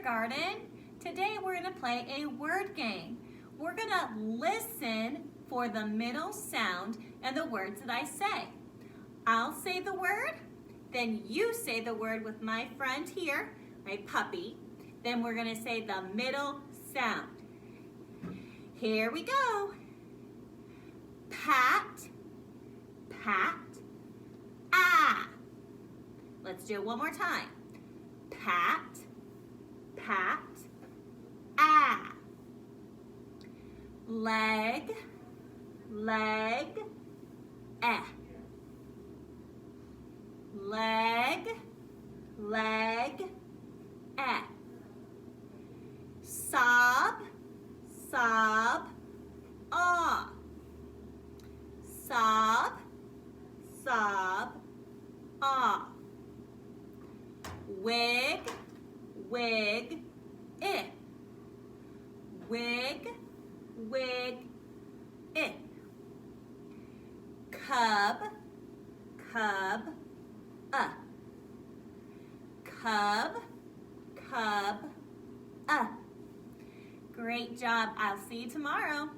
kindergarten. Today we're going to play a word game. We're going to listen for the middle sound and the words that I say. I'll say the word, then you say the word with my friend here, my puppy. Then we're going to say the middle sound. Here we go. Pat, pat, ah. Let's do it one more time. Pat, pat, ah. Leg, leg, eh. Leg, leg, eh. Sob, sob, ah. Sob, sob, ah. Wig, wig, eh. Wig, wig, eh. Cub, cub, cub, cub, Great job. I'll see you tomorrow.